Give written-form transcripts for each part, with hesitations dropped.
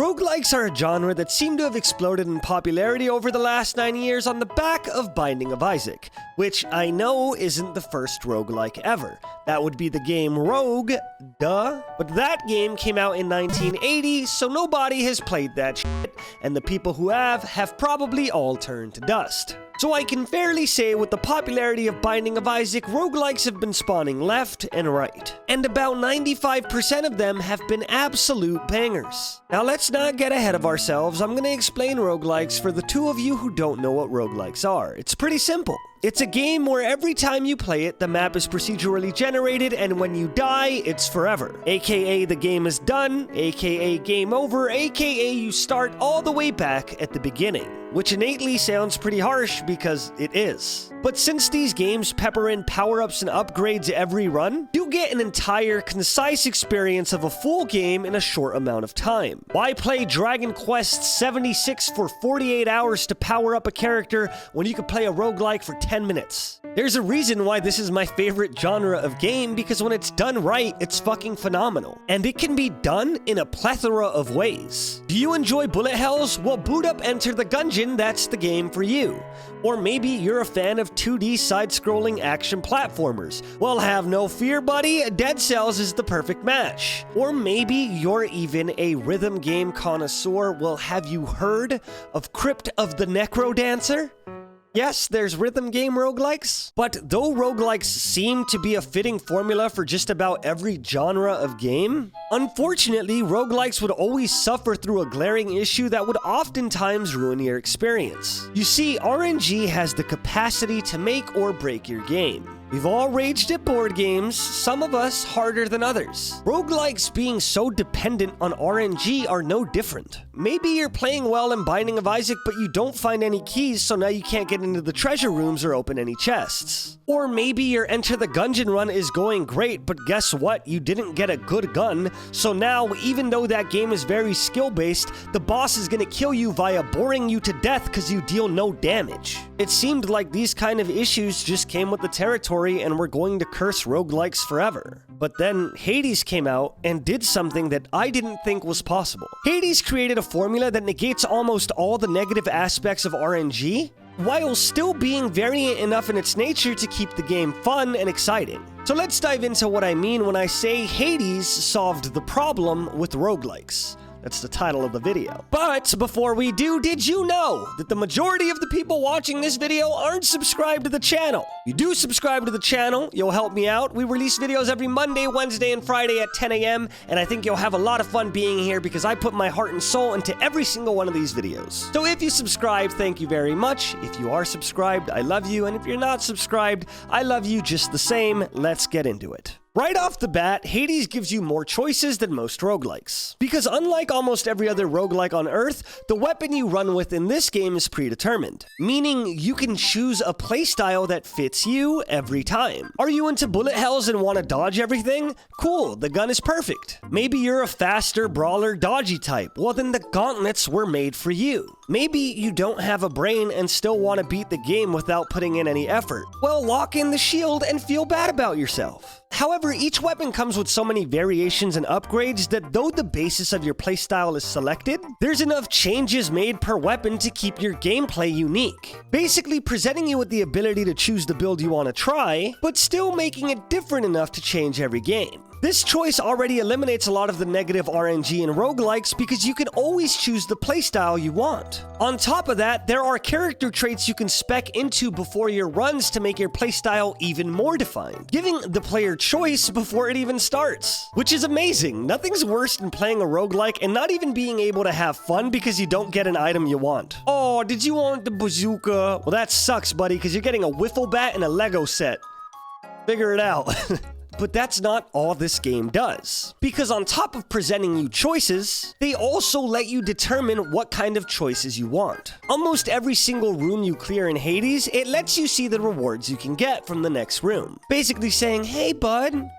Roguelikes are a genre that seemed to have exploded in popularity over the last 9 years on the back of Binding of Isaac, which I know isn't the first roguelike ever. That would be the game Rogue, duh. But that game came out in 1980, so nobody has played that shit, and the people who have probably all turned to dust. So I can fairly say with the popularity of Binding of Isaac, roguelikes have been spawning left and right. And about 95% of them have been absolute bangers. Now let's not get ahead of ourselves. I'm going to explain roguelikes for the two of you who don't know what roguelikes are. It's pretty simple. It's a game where every time you play it, the map is procedurally generated, and when you die, it's forever. AKA the game is done, AKA game over, AKA you start all the way back at the beginning. Which innately sounds pretty harsh because it is. But since these games pepper in power-ups and upgrades every run, you get an entire, concise experience of a full game in a short amount of time. Why play Dragon Quest 76 for 48 hours to power up a character when you could play a roguelike for 10 minutes? There's a reason why this is my favorite genre of game, because when it's done right, it's fucking phenomenal. And it can be done in a plethora of ways. Do you enjoy bullet hells? Well, boot up Enter the Gungeon, that's the game for you. Or maybe you're a fan of 2D side-scrolling action platformers. Well, have no fear, buddy, Dead Cells is the perfect match. Or maybe you're even a rhythm game connoisseur. Well, have you heard of Crypt of the Necrodancer? Yes, there's rhythm game roguelikes, but though roguelikes seem to be a fitting formula for just about every genre of game, unfortunately, roguelikes would always suffer through a glaring issue that would oftentimes ruin your experience. You see, RNG has the capacity to make or break your game. We've all raged at board games, some of us harder than others. Roguelikes being so dependent on RNG are no different. Maybe you're playing well in Binding of Isaac, but you don't find any keys, so now you can't get into the treasure rooms or open any chests. Or maybe your Enter the Gungeon run is going great, but guess what? You didn't get a good gun, so now, even though that game is very skill-based, the boss is gonna kill you via boring you to death because you deal no damage. It seemed like these kind of issues just came with the territory and we're going to curse roguelikes forever. But then Hades came out and did something that I didn't think was possible. Hades created a formula that negates almost all the negative aspects of RNG, while still being variant enough in its nature to keep the game fun and exciting. So let's dive into what I mean when I say Hades solved the problem with roguelikes. That's the title of the video. But before we do, did you know that the majority of the people watching this video aren't subscribed to the channel? If you do subscribe to the channel, you'll help me out. We release videos every Monday, Wednesday, and Friday at 10 a.m. And I think you'll have a lot of fun being here because I put my heart and soul into every single one of these videos. So if you subscribe, thank you very much. If you are subscribed, I love you. And if you're not subscribed, I love you just the same. Let's get into it. Right off the bat, Hades gives you more choices than most roguelikes. Because unlike almost every other roguelike on Earth, the weapon you run with in this game is predetermined. Meaning you can choose a playstyle that fits you every time. Are you into bullet hells and want to dodge everything? Cool, the gun is perfect. Maybe you're a faster brawler dodgy type. Well then the gauntlets were made for you. Maybe you don't have a brain and still want to beat the game without putting in any effort. Well, lock in the shield and feel bad about yourself. However, each weapon comes with so many variations and upgrades that though the basis of your playstyle is selected, there's enough changes made per weapon to keep your gameplay unique. Basically presenting you with the ability to choose the build you want to try, but still making it different enough to change every game. This choice already eliminates a lot of the negative RNG in roguelikes because you can always choose the playstyle you want. On top of that, there are character traits you can spec into before your runs to make your playstyle even more defined, giving the player choice before it even starts. Which is amazing. Nothing's worse than playing a roguelike and not even being able to have fun because you don't get an item you want. Oh, did you want the bazooka? Well, that sucks, buddy, because you're getting a wiffle bat and a Lego set. Figure it out. But that's not all this game does. Because on top of presenting you choices, they also let you determine what kind of choices you want. Almost every single room you clear in Hades, it lets you see the rewards you can get from the next room. Basically saying, hey bud,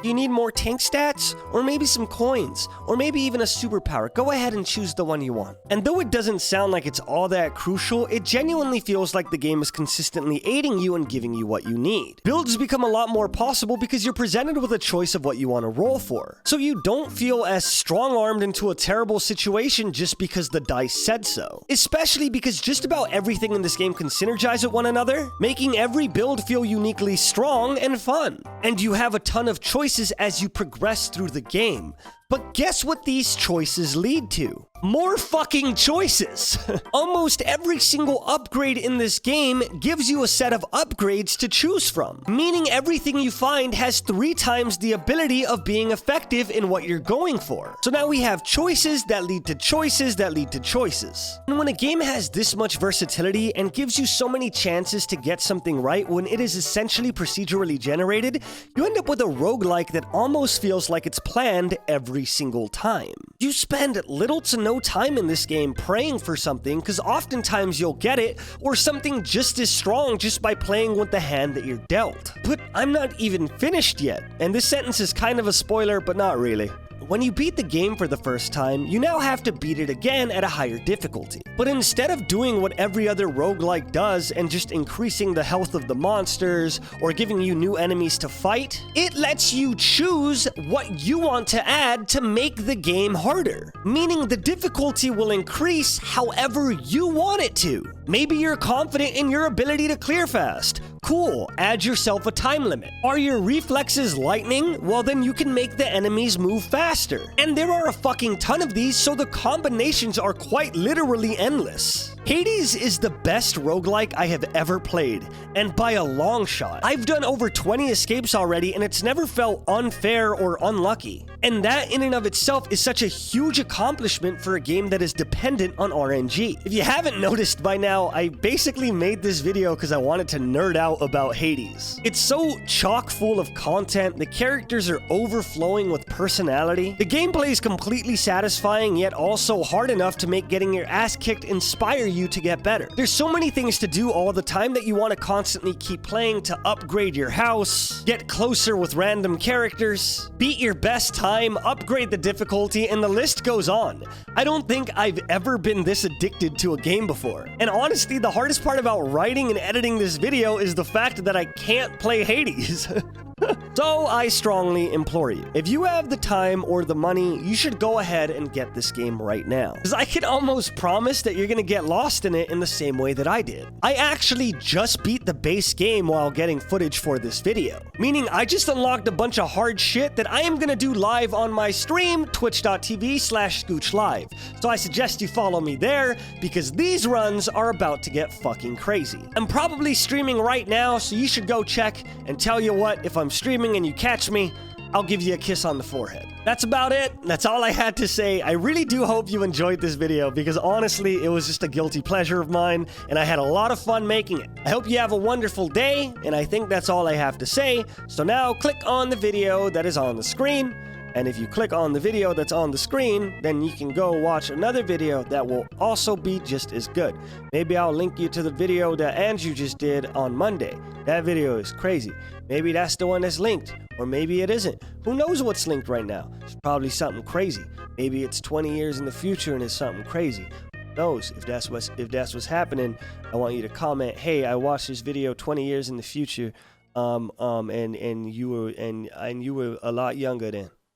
Do you need more tank stats? Or maybe some coins? Or maybe even a superpower? Go ahead and choose the one you want. And though it doesn't sound like it's all that crucial, it genuinely feels like the game is consistently aiding you and giving you what you need. Builds become a lot more possible because you're presented with a choice of what you want to roll for. So you don't feel as strong-armed into a terrible situation just because the dice said so. Especially because just about everything in this game can synergize with one another, making every build feel uniquely strong and fun. And you have a ton of choices as you progress through the game. But guess what these choices lead to? More fucking choices! Almost every single upgrade in this game gives you a set of upgrades to choose from, meaning everything you find has 3 times the ability of being effective in what you're going for. So now we have choices that lead to choices that lead to choices. And when a game has this much versatility and gives you so many chances to get something right when it is essentially procedurally generated, you end up with a roguelike that almost feels like it's planned every single time. You spend little to no time in this game praying for something because oftentimes you'll get it or something just as strong just by playing with the hand that you're dealt. But I'm not even finished yet, and this sentence is kind of a spoiler, but not really. When you beat the game for the first time, you now have to beat it again at a higher difficulty. But instead of doing what every other roguelike does and just increasing the health of the monsters or giving you new enemies to fight, it lets you choose what you want to add to make the game harder. Meaning the difficulty will increase however you want it to. Maybe you're confident in your ability to clear fast. Cool, add yourself a time limit. Are your reflexes lightning? Well, then you can make the enemies move faster. And there are a fucking ton of these, so the combinations are quite literally endless. Hades is the best roguelike I have ever played, and by a long shot. I've done over 20 escapes already, and it's never felt unfair or unlucky. And that in and of itself is such a huge accomplishment for a game that is dependent on RNG. If you haven't noticed by now, I basically made this video because I wanted to nerd out about Hades. It's so chock full of content, the characters are overflowing with personality, the gameplay is completely satisfying yet also hard enough to make getting your ass kicked inspire you to get better. There's so many things to do all the time that you want to constantly keep playing to upgrade your house, get closer with random characters, beat your best time, upgrade the difficulty, and the list goes on. I don't think I've ever been this addicted to a game before. And honestly, the hardest part about writing and editing this video is the fact that I can't play Hades. So I strongly implore you, if you have the time or the money, you should go ahead and get this game right now. Because I can almost promise that you're gonna get lost in it in the same way that I did. I actually just beat the base game while getting footage for this video. Meaning I just unlocked a bunch of hard shit that I am gonna do live on my stream, twitch.tv/ScoochLive. So I suggest you follow me there, because these runs are about to get fucking crazy. I'm probably streaming right now, so you should go check, and tell you what, if I'm streaming and you catch me, I'll give you a kiss on the forehead. That's about it. That's all I had to say. I really do hope you enjoyed this video because honestly, it was just a guilty pleasure of mine and I had a lot of fun making it. I hope you have a wonderful day, and I think that's all I have to say. So now click on the video that is on the screen. And if you click on the video that's on the screen, then you can go watch another video that will also be just as good. Maybe I'll link you to the video that Andrew just did on Monday. That video is crazy. Maybe that's the one that's linked, or maybe it isn't. Who knows what's linked right now? It's probably something crazy. Maybe it's 20 years in the future and it's something crazy. Who knows? If that's what's happening, I want you to comment, "Hey, I watched this video 20 years in the future, and you were a lot younger then."